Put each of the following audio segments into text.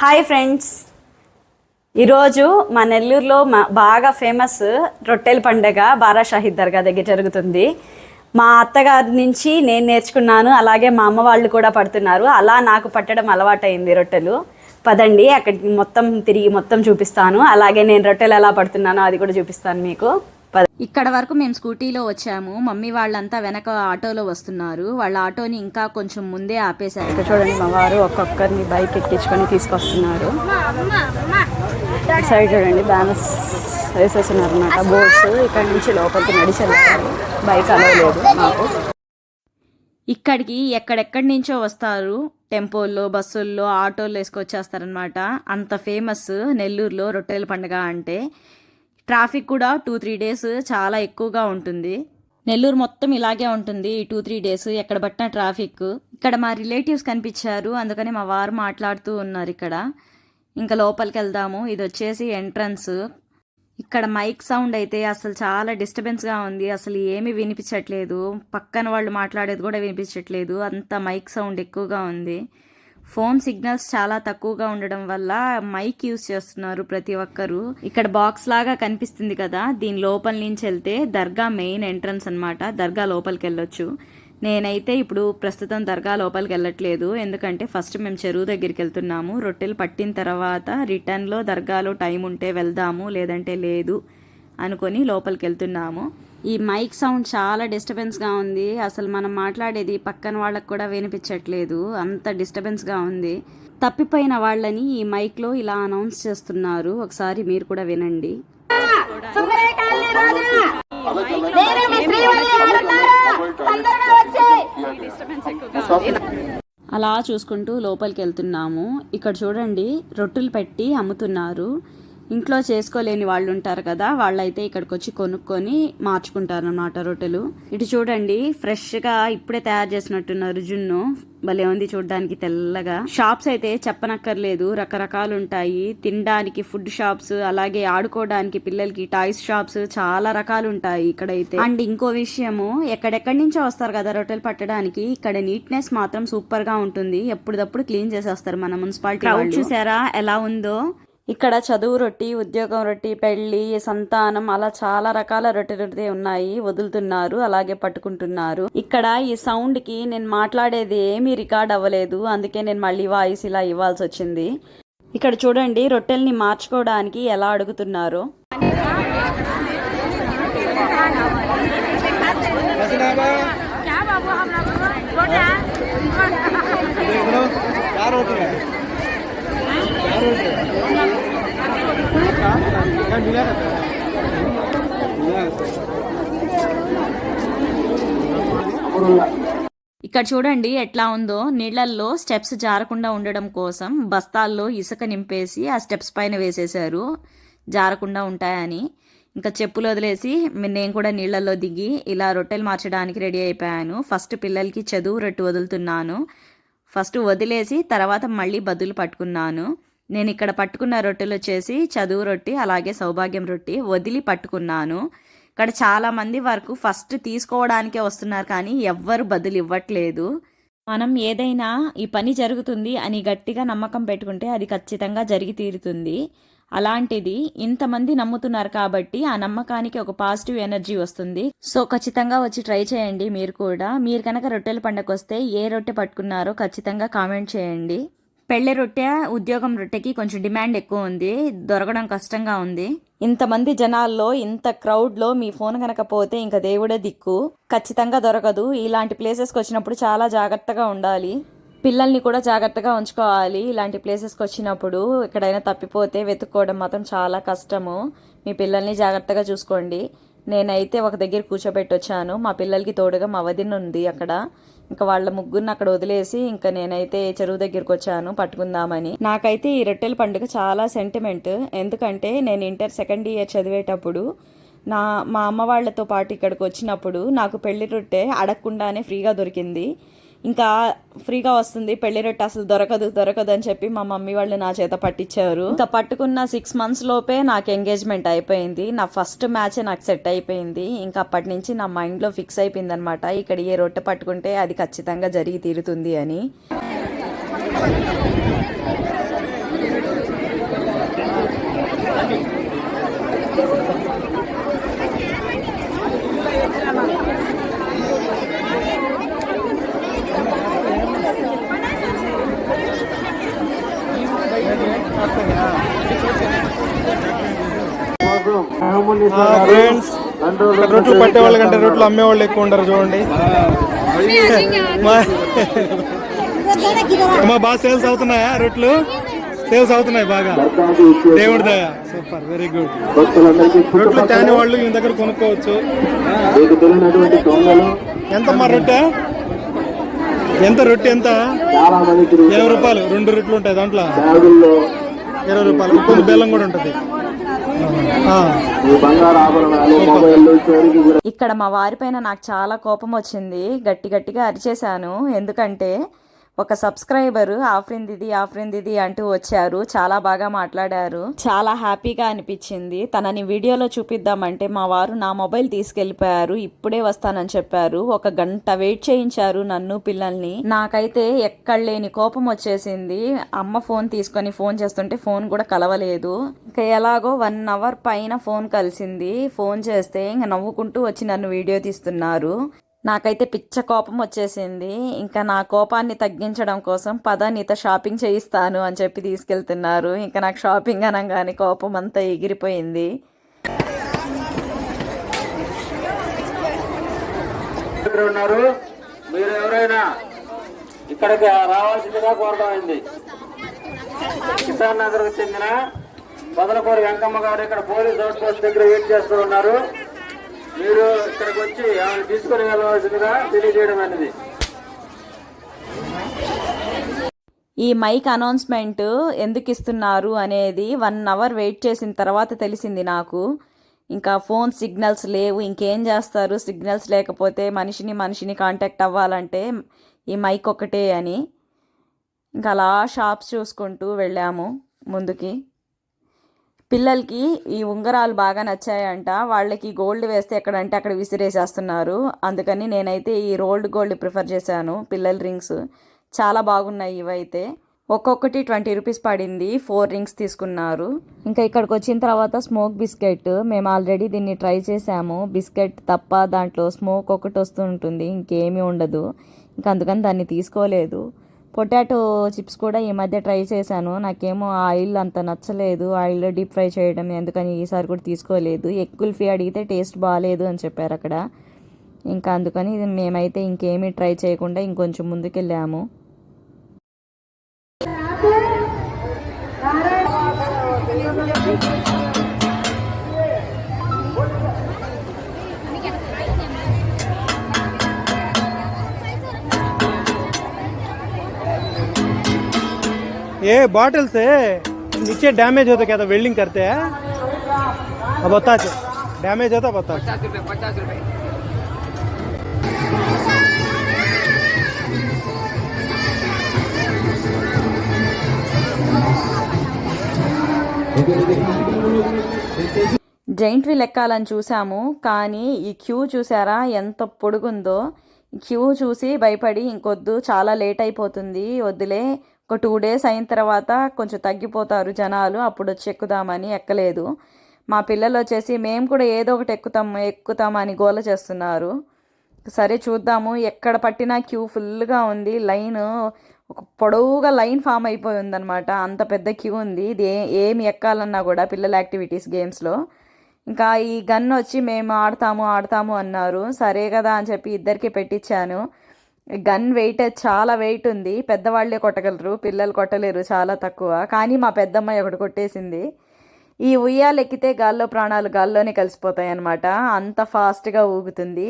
Hi friends, ఈరోజు మా నెల్లూరులో బాగా ఫేమస్ రొట్టెల పండుగ బారా షాహీద్ దర్గా దగ్గర జరుగుతుంది. మా అత్తగారి నుంచి నేను నేర్చుకున్నాను, అలాగే మా అమ్మ వాళ్ళు కూడా పడుతున్నారు. అలా నాకు పట్టడం అలవాటైంది రొట్టెలు. పదండి అక్కడికి మొత్తం తిరిగి మొత్తం చూపిస్తాను. అలాగే నేను రొట్టెలు ఎలా పడుతున్నానో అది కూడా చూపిస్తాను మీకు. ఇక్కడ వరకు మేము స్కూటీలో వచ్చాము. మమ్మీ వాళ్ళంతా వెనక ఆటోలో వస్తున్నారు. వాళ్ళ ఆటోని ఇంకా కొంచెం ముందే ఆపేశారు. ఇక్కడ చూడండి, మా వారు ఒక్కొక్కరిని బైక్ ఎక్కించుకొని తీసుకొస్తున్నారు. సైడ్ చూడండి, బ్యానర్స్ వేసేస్తున్నారు అన్నమాట, బోర్డ్స్. ఇక్కడ నుంచి లోపలికి నడిచి వెళ్ళాలి, బైక్ అలవలేదు మాకు. ఇక్కడికి ఎక్కడెక్కడి నుంచో వస్తారు, టెంపోల్లో, బస్సుల్లో, ఆటోల్లో వేసుకొచ్చేస్తారనమాట. అంత ఫేమస్ నెల్లూరులో రొట్టెల పండుగ అంటే. ట్రాఫిక్ కూడా 2-3 డేస్ చాలా ఎక్కువగా ఉంటుంది. నెల్లూరు మొత్తం ఇలాగే ఉంటుంది ఈ 2-3 డేస్, ఎక్కడ పట్టిన ట్రాఫిక్. ఇక్కడ మా రిలేటివ్స్ కనిపించారు, అందుకని మా వారు మాట్లాడుతూ ఉన్నారు ఇక్కడ. ఇంకా లోపలికి వెళ్దాము. ఇది వచ్చేసి ఎంట్రన్స్. ఇక్కడ మైక్ సౌండ్ అయితే అసలు చాలా డిస్టర్బెన్స్గా ఉంది. అసలు ఏమీ వినిపించట్లేదు, పక్కన వాళ్ళు మాట్లాడేది కూడా వినిపించట్లేదు, అంత మైక్ సౌండ్ ఎక్కువగా ఉంది. ఫోన్ సిగ్నల్స్ చాలా తక్కువగా ఉండడం వల్ల మైక్ యూజ్ చేస్తున్నారు ప్రతి ఒక్కరు. ఇక్కడ బాక్స్ లాగా కనిపిస్తుంది కదా, దీని లోపల నుంచి వెళ్తే దర్గా మెయిన్ ఎంట్రన్స్ అనమాట. దర్గా లోపలికి వెళ్ళొచ్చు. నేనైతే ఇప్పుడు ప్రస్తుతం దర్గా లోపలికి వెళ్ళట్లేదు, ఎందుకంటే ఫస్ట్ మేము చెరువు దగ్గరికి వెళ్తున్నాము. రొట్టెలు పట్టిన తర్వాత రిటర్న్లో దర్గాలో టైం ఉంటే వెళ్దాము, లేదంటే లేదు అనుకొని లోపలికి వెళ్తున్నాము. ఈ మైక్ సౌండ్ చాలా డిస్టర్బెన్స్గా ఉంది. అసలు మనం మాట్లాడేది పక్కన వాళ్ళకు కూడా వినిపించట్లేదు, అంత డిస్టర్బెన్స్గా ఉంది. తప్పిపోయిన వాళ్ళని ఈ మైక్లో ఇలా అనౌన్స్ చేస్తున్నారు, ఒకసారి మీరు కూడా వినండి. అలా చూసుకుంటూ లోపలికి వెళ్తున్నాము. ఇక్కడ చూడండి, రొట్టెలు పెట్టి అమ్ముతున్నారు. ఇంట్లో చేసుకోలేని వాళ్ళు ఉంటారు కదా, వాళ్ళైతే ఇక్కడికి వచ్చి కొనుక్కొని మార్చుకుంటారు అన్నమాట రొట్టెలు. ఇటు చూడండి, ఫ్రెష్గా ఇప్పుడే తయారు చేసినట్టున్నారు జున్ను. భలే ఉంది చూడడానికి తెల్లగా. షాప్స్ అయితే చెప్పనక్కర్లేదు, రకరకాలు ఉంటాయి. తినడానికి ఫుడ్ షాప్స్, అలాగే ఆడుకోవడానికి పిల్లలకి టాయ్స్ షాప్స్, చాలా రకాలు ఉంటాయి ఇక్కడైతే. అండ్ ఇంకో విషయము, ఎక్కడెక్కడి నుంచో వస్తారు కదా రొట్టెలు పట్టడానికి, ఇక్కడ నీట్నెస్ మాత్రం సూపర్ గా ఉంటుంది. ఎప్పుడప్పుడు క్లీన్ చేసేస్తారు మన మున్సిపాలిటీ వాళ్ళు. చూసారా ఎలా ఉందో. ఇక్కడ చదువు రొట్టి, ఉద్యోగం రొట్టి, పెళ్లి, సంతానం, అలా చాలా రకాల రొట్టెలు ఉన్నాయి. వదులుతున్నారు, అలాగే పట్టుకుంటున్నారు. ఇక్కడ ఈ సౌండ్ కి నేను మాట్లాడేది ఏమీ రికార్డ్ అవ్వలేదు, అందుకే నేను మళ్ళీ వాయిస్ ఇలా ఇవ్వాల్సి వచ్చింది. ఇక్కడ చూడండి, రొట్టెల్ని మార్చుకోవడానికి ఎలా అడుగుతున్నారు. ఇక్కడ చూడండి ఎట్లా ఉందో. నీళ్లల్లో స్టెప్స్ జారకుండా ఉండడం కోసం బస్తాల్లో ఇసుక నింపేసి ఆ స్టెప్స్ పైన వేసేసారు, జారకుండా ఉంటాయని. ఇంకా చెప్పులు వదిలేసి నేను కూడా నీళ్లలో దిగి ఇలా రొట్టెలు మార్చడానికి రెడీ అయిపోయాను. ఫస్ట్ పిల్లలకి చదువు రొట్టె వదులుతున్నాను. ఫస్ట్ వదిలేసి తర్వాత మళ్ళీ బదులు పట్టుకున్నాను. నేను ఇక్కడ పట్టుకున్న రొట్టెలు వచ్చేసి చదువు రొట్టి, అలాగే సౌభాగ్యం రొట్టి వదిలి పట్టుకున్నాను. ఇక్కడ చాలా మంది వరకు ఫస్ట్ తీసుకోవడానికే వస్తున్నారు, కానీ ఎవ్వరు బదులు ఇవ్వట్లేదు. మనం ఏదైనా ఈ పని జరుగుతుంది అని గట్టిగా నమ్మకం పెట్టుకుంటే అది ఖచ్చితంగా జరిగి తీరుతుంది. అలాంటిది ఇంతమంది నమ్ముతున్నారు కాబట్టి ఆ నమ్మకానికి ఒక పాజిటివ్ ఎనర్జీ వస్తుంది. సో ఖచ్చితంగా వచ్చి ట్రై చేయండి మీరు కూడా. మీరు కనుక రొట్టెల పండుగకు వస్తే ఏ రొట్టె పట్టుకున్నారో ఖచ్చితంగా కామెంట్ చేయండి. పెళ్లి రొట్టె, ఉద్యోగం రొట్టెకి కొంచెం డిమాండ్ ఎక్కువ ఉంది, దొరకడం కష్టంగా ఉంది. ఇంతమంది జనాల్లో, ఇంత క్రౌడ్లో మీ ఫోన్ కనుక పోతే ఇంకా దేవుడే దిక్కు, ఖచ్చితంగా దొరకదు. ఇలాంటి ప్లేసెస్కి వచ్చినప్పుడు చాలా జాగ్రత్తగా ఉండాలి, పిల్లల్ని కూడా జాగ్రత్తగా ఉంచుకోవాలి. ఇలాంటి ప్లేసెస్కి వచ్చినప్పుడు ఎక్కడైనా తప్పిపోతే వెతుక్కోవడం మాత్రం చాలా కష్టము. మీ పిల్లల్ని జాగ్రత్తగా చూసుకోండి. నేనైతే ఒక దగ్గర కూర్చోబెట్టి వచ్చాను, మా పిల్లలకి తోడుగా మా వదిన ఉంది అక్కడ. ఇంకా వాళ్ళ ముగ్గురిని అక్కడ వదిలేసి ఇంకా నేనైతే చెరువు దగ్గరికి వచ్చాను పట్టుకుందామని. నాకైతే ఈ రొట్టెల పండుగ చాలా సెంటిమెంట్, ఎందుకంటే నేను ఇంటర్ సెకండ్ ఇయర్ చదివేటప్పుడు మా అమ్మ వాళ్ళతో పాటు ఇక్కడికి వచ్చినప్పుడు నాకు పెళ్లి రొట్టె అడగకుండానే ఫ్రీగా దొరికింది. ఇంకా ఫ్రీగా వస్తుంది పెళ్లి రొట్టె, అసలు దొరకదు అని చెప్పి మా మమ్మీ వాళ్ళు నా చేత పట్టించారు. ఇంకా పట్టుకున్న 6 months లోపే నాకు ఎంగేజ్మెంట్ అయిపోయింది. నా ఫస్ట్ మ్యాచ్ నాకు సెట్ అయిపోయింది. ఇంకా అప్పటి నుంచి నా మైండ్లో ఫిక్స్ అయిపోయింది అనమాట, ఇక్కడ ఏ రొట్టె పట్టుకుంటే అది ఖచ్చితంగా జరిగి తీరుతుంది అని. ఫ్రెండ్స్ రొట్లు పట్టే వాళ్ళ కంటే రొట్లు అమ్మే వాళ్ళు ఎక్కువ ఉండరు చూడండి. అమ్మా బాగా సేల్స్ అవుతున్నాయా రొట్లు? సేల్స్ అవుతున్నాయి బాగా, దేవుడి దయ. Super, very good. రొట్లు తేని వాళ్ళు ఈ దగ్గర కొనుక్కోవచ్చు. ఎంతమ్మా రొట్టె? ఎంత రొట్టె ఎంత? 20 రూపాయలు. 2 రొట్లు ఉంటాయి దాంట్లో, 20 రూపాయలు. కొంచెం బెల్లం కూడా ఉంటుంది. ఇక్కడ మా వారిపైన నాకు చాలా కోపం వచ్చింది. గట్టిగా అరిచేశాను. ఎందుకంటే ఒక సబ్స్క్రైబర్ ఆఫ్రిన్ దిది అంటూ వచ్చారు. చాలా బాగా మాట్లాడారు. చాలా హ్యాపీగా అనిపించింది. తనని వీడియోలో చూపిద్దామంటే మా వారు నా మొబైల్ తీసుకెళ్లిపోయారు. ఇప్పుడే వస్తానని చెప్పారు. 1 గంట వెయిట్ చేయించారు నన్ను, పిల్లల్ని. నాకైతే ఎక్కడ లేని కోపం వచ్చేసింది. అమ్మ ఫోన్ తీసుకొని ఫోన్ చేస్తుంటే ఫోన్ కూడా కలవలేదు. ఇంకా ఎలాగో 1 అవర్ పైన ఫోన్ కలిసింది. ఫోన్ చేస్తే ఇంకా నవ్వుకుంటూ వచ్చి నన్ను వీడియో తీస్తున్నారు. నాకైతే పిచ్చ కోపం వచ్చేసింది. ఇంకా నా కోపాన్ని తగ్గించడం కోసం పద నీతో షాపింగ్ చేయిస్తాను అని చెప్పి తీసుకెళ్తున్నారు. ఇంకా నాకు షాపింగ్ అనగానే కోపం అంతా ఎగిరిపోయింది. ఉన్నారు, మీరు ఎవరైనా ఇక్కడికి రావాల్సిందిగా కోరడమైంది. కిసాన్ నగర్ కు చెందిన బదలపూరి వెంకమ్మ గారు ఇక్కడ పోలీస్ అవుట్ పోస్ట్ దగ్గర వెయిట్ చేస్తూ ఉన్నారు. మీరు ఇక్కడికి వచ్చి ఆమెను తీసుకుని వెళ్ళవలసిందిగా తెలియజేయడం అనేది. ఈ మైక్ అనౌన్స్మెంట్ ఎందుకు ఇస్తున్నారు అనేది 1 అవర్ వెయిట్ చేసిన తర్వాత తెలిసింది నాకు. ఇంకా ఫోన్ సిగ్నల్స్ లేవు, ఇంకేం చేస్తారు సిగ్నల్స్ లేకపోతే మనిషిని కాంటాక్ట్ అవ్వాలంటే ఈ మైక్ ఒకటే అని. ఇంకా అలా షాప్స్ చూసుకుంటూ వెళ్ళాము ముందుకి. పిల్లలకి ఈ ఉంగరాలు బాగా నచ్చాయంట. వాళ్ళకి గోల్డ్ వేస్తే ఎక్కడంటే అక్కడ విసిరేసేస్తున్నారు. అందుకని నేనైతే ఈ రోల్డ్ గోల్డ్ ప్రిఫర్ చేశాను. పిల్లల రింగ్స్ చాలా బాగున్నాయి. ఇవైతే ఒక్కొక్కటి 20 రూపీస్ పడింది. 4 రింగ్స్ తీసుకున్నారు. ఇంకా ఇక్కడికి వచ్చిన తర్వాత స్మోక్ బిస్కెట్ మేము ఆల్రెడీ దీన్ని ట్రై చేసాము. బిస్కెట్ తప్ప దాంట్లో స్మోక్ ఒకటి వస్తూ ఉంటుంది, ఇంకేమీ ఉండదు. ఇంకా అందుకని దాన్ని తీసుకోలేదు. పొటాటో చిప్స్ కూడా ఈ మధ్య ట్రై చేశాను. నాకేమో ఆయిల్ అంత నచ్చలేదు, ఆయిల్లో డీప్ ఫ్రై చేయడం. ఎందుకని ఈసారి కూడా తీసుకోలేదు. ఎగ్ కుల్ఫీ అడిగితే టేస్ట్ బాగాలేదు అని చెప్పారు అక్కడ. ఇంకా అందుకని మేమైతే ఇంకేమీ ట్రై చేయకుండా ఇంకొంచెం ముందుకెళ్ళాము. ये बॉटल्स है नीचे डैमेज होता क्या था वेल्डिंग करते हैं? अब बता डैमेज होता बता. 50 रुपये. జైంట్ వీల్ ఎక్కాలని చూసాము, కానీ ఈ క్యూ చూసారా ఎంత పొడుగుందో. క్యూ చూసి భయపడి ఇంకొద్దు, చాలా లేట్ అయిపోతుంది, వద్దులే, ఒక 2 డేస్ అయిన తర్వాత కొంచెం తగ్గిపోతారు జనాలు, అప్పుడు వచ్చి ఎక్కుదామని ఎక్కలేదు. మా పిల్లలు వచ్చేసి మేము కూడా ఏదో ఒకటి ఎక్కుతామని గోల చేస్తున్నారు. సరే చూద్దాము. ఎక్కడ పట్టినా క్యూ ఫుల్గా ఉంది. లైన్ ఒక పొడవుగా లైన్ ఫామ్ అయిపోయి ఉందన్నమాట. అంత పెద్ద క్యూ ఉంది. ఇది ఏమి ఎక్కాలన్నా కూడా పిల్లల యాక్టివిటీస్ గేమ్స్లో. ఇంకా ఈ గన్ వచ్చి మేము ఆడతాము అన్నారు. సరే కదా అని చెప్పి ఇద్దరికి పెట్టించాను. గన్ వెయిట్ చాలా వెయిట్ ఉంది. పెద్దవాళ్ళే కొట్టగలరు, పిల్లలు కొట్టలేరు, చాలా తక్కువ. కానీ మా పెద్దమ్మాయి ఒకటి కొట్టేసింది. ఈ ఉయ్యాలు ఎక్కితే గాల్లో ప్రాణాలు గాల్లోనే కలిసిపోతాయి అన్నమాట. అంత ఫాస్ట్గా ఊగుతుంది.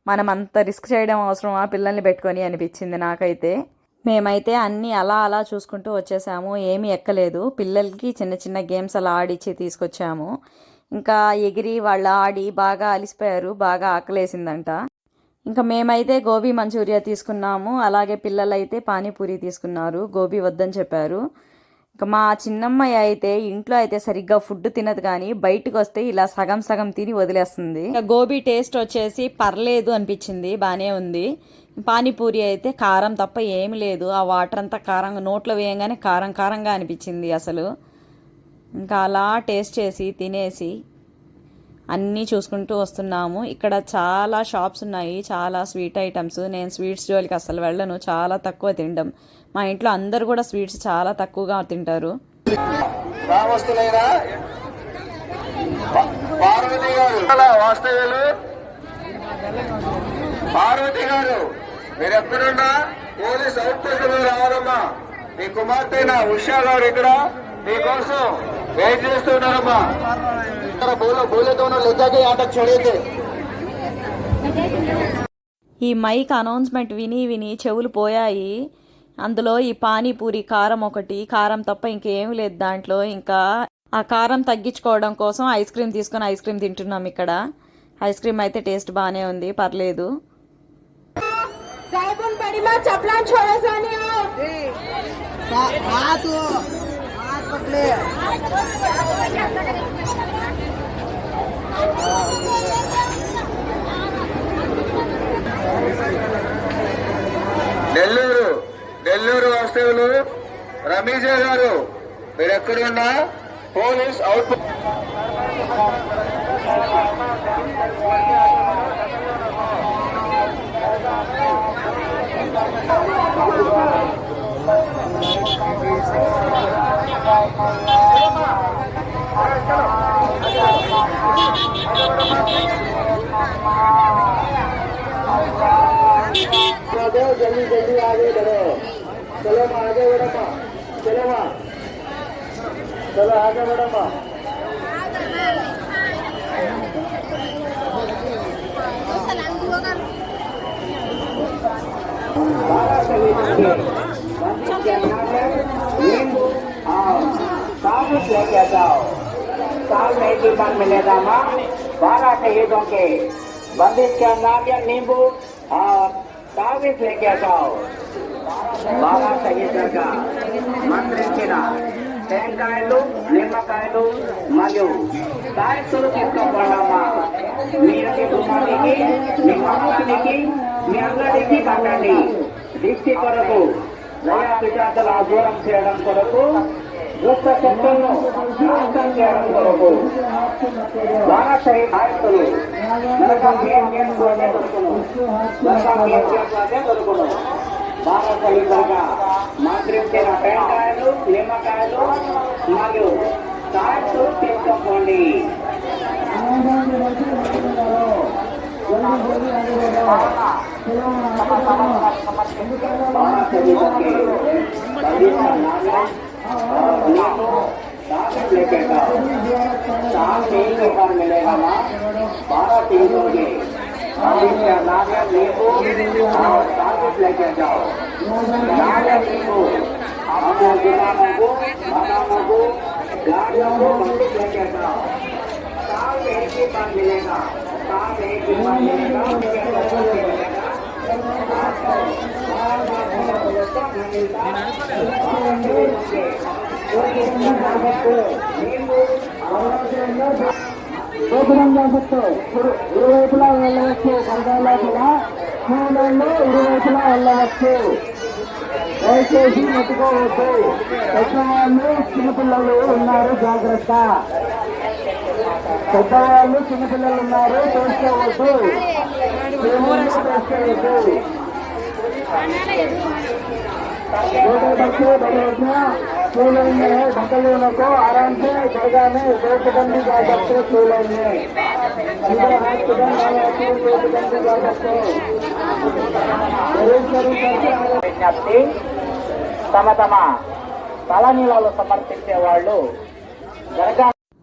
మనం అంత రిస్క్ చేయడం అవసరమా పిల్లల్ని పెట్టుకొని అనిపించింది నాకైతే. మేమైతే అన్నీ అలా చూసుకుంటూ వచ్చేసాము. ఏమీ ఎక్కలేదు. పిల్లలకి చిన్న చిన్న గేమ్స్ అలా ఆడిచ్చి తీసుకొచ్చాము. ఇంకా ఎగిరి వాళ్ళు ఆడి బాగా అలిసిపోయారు, బాగా ఆకలేసిందంట. ఇంకా మేమైతే గోబీ మంచూరియా తీసుకున్నాము. అలాగే పిల్లలైతే పానీపూరి తీసుకున్నారు. గోబీ వద్దని చెప్పారు. ఇంకా మా చిన్నమ్మాయి అయితే ఇంట్లో అయితే సరిగ్గా ఫుడ్ తినదు, కానీ బయటకు వస్తే ఇలా సగం సగం తిని వదిలేస్తుంది. ఇంకా గోబీ టేస్ట్ వచ్చేసి పర్లేదు అనిపించింది, బాగానే ఉంది. పానీపూరి అయితే కారం తప్ప ఏమి లేదు. ఆ వాటర్ అంతా కారంగా నోట్లో వేయంగానే కారంగా అనిపించింది అసలు. ఇంకా అలా టేస్ట్ చేసి తినేసి అన్నీ చూసుకుంటూ వస్తున్నాము. ఇక్కడ చాలా షాప్స్ ఉన్నాయి, చాలా స్వీట్ ఐటమ్స్. నేను స్వీట్స్ జోలికి అసలు వెళ్ళను, చాలా తక్కువ తినడం. మా ఇంట్లో అందరు కూడా స్వీట్స్ చాలా తక్కువగా తింటారు. గ్రామస్తులైన పార్వతి గారు వాస్తవ్యులు పార్వతి గారు మీరు ఎక్కడున్నా పోలీస్ అవుట్ పోస్ట్ రావాలమ్మా. మీ కుమార్తె అయిన ఉషా గారు ఇక్కడ మీకోసం వెయిట్ చేస్తున్నారమ్మా. బోలేతో లెక్కకి ఆట చెడైతే ఈ మైక్ అనౌన్స్మెంట్ విని విని చెవులు పోయాయి. అందులో ఈ పానీపూరి కారం ఒకటి, కారం తప్ప ఇంకేమీ లేదు దాంట్లో. ఇంకా ఆ కారం తగ్గించుకోవడం కోసం ఐస్ క్రీమ్ తీసుకొని ఐస్ క్రీమ్ తింటున్నాం ఇక్కడ. ఐస్ క్రీమ్ అయితే టేస్ట్ బాగానే ఉంది, పర్లేదు. నెల్లూరు వాస్తవులు రమేష్ గారు మీరు ఎక్కడున్నా పోలీస్ అవుట్ जल्दी जल्दी आगे बढ़ो. चलो आगे बढ़ो. चलो आगे बढ़ो. लेके जाओ. साल में एक बार मिलेगा माँ. 12 शहीदों के बंदिश के नारियल नींबू और ताबीज लेके जाओ. 12 शहीदों का మంత్రించిన టెంకాయలు, నిమ్మకాయలు మరియు కాయలు తీసుకోవాలమ్మా. మీ యొక్క కుమారుడికి, మీ మనసునికి, మీ అందరికి కట్టండి. దిష్టి కొరకు, దయా పిశాచాల దూరం చేయడం కొరకు, దుష్ట శక్తులను నాశనం చేయడం కొరకు 12 శహీదులు నరకం దొరుకును. 12 శహీదులుగా మంత్రించిన టెంకాయలు, నిమ్మకాయలు మరియు కాయలు తీసుకోండి. लेके जाओ. साल में एक बार मिलेगा ना. 12 शहीदों के नारियल नींबू और ताबीज लेके जाओ. नारियल नींबू अपने गुलामों को, मकानों को, गाड़ियों को बंदूक लेके जाओ. साल में एक ही बार मिलेगा. साल में एक ही बार मिलेगा. ఇరువైపులా వెళ్ళవచ్చు. పరదాల్లో కూడా మూలలో ఇరువైపులా వెళ్ళవచ్చు. దయచేసి ముట్టుకోవద్దు. పెద్దవాళ్ళు చిన్నపిల్లలు ఉన్నారు, జాగ్రత్త. పెద్దవాళ్ళు చిన్నపిల్లలు ఉన్నారు, చేసుకోవద్దు. छोटे बच्चे बड़े बच्चियाँ स्कूल में है. बंगलों को आराम से जगह में रोकबंदी जा सकते. स्कूल में इधर हॉस्पिटल वाले रोकबंदी जा सकते. విజ్ఞప్తి, తమ తమ తలనీలాలు సమర్పించే వాళ్ళు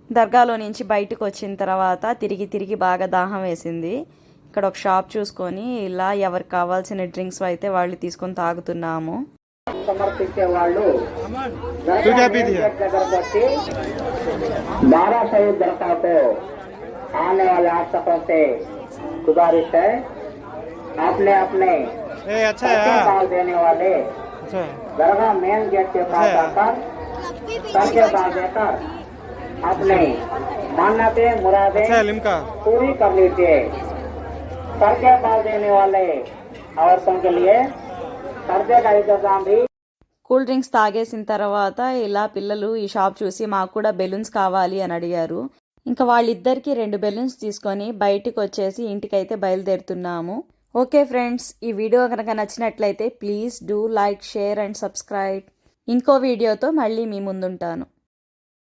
దర్గాలో నుంచి బయటకు వచ్చిన తర్వాత తిరిగి బాగా దాహం వేసింది. ఇక్కడ ఒక షాప్ చూసుకొని ఇలా ఎవరికి కావాల్సిన డ్రింక్స్ అయితే వాళ్ళు తీసుకొని తాగుతున్నాము. సమర్పించే వాళ్ళు 12 शहीद दरगाह को आने वाले आसपास से गुजारिश है. अपने अपने डाल देने वाले दरगाह मेन गेट के पास आकर सरके डाल देकर अपने मान्यते मुरादें पूरी कर लीजिए. सरके डाल देने वाले औरतों के लिए कर्जे का इंतजाम भी. కూల్ డ్రింక్స్ తాగేసిన తర్వాత ఇలా పిల్లలు ఈ షాప్ చూసి మాకు కూడా బెలూన్స్ కావాలి అని అడిగారు. ఇంకా వాళ్ళిద్దరికి 2 బెలూన్స్ తీసుకొని బయటికి వచ్చేసి ఇంటికైతే బయలుదేరుతున్నాము. ఓకే ఫ్రెండ్స్, ఈ వీడియో కనుక నచ్చినట్లయితే please do like, share and subscribe. ఇంకో వీడియోతో మళ్ళీ మీ ముందుంటాను.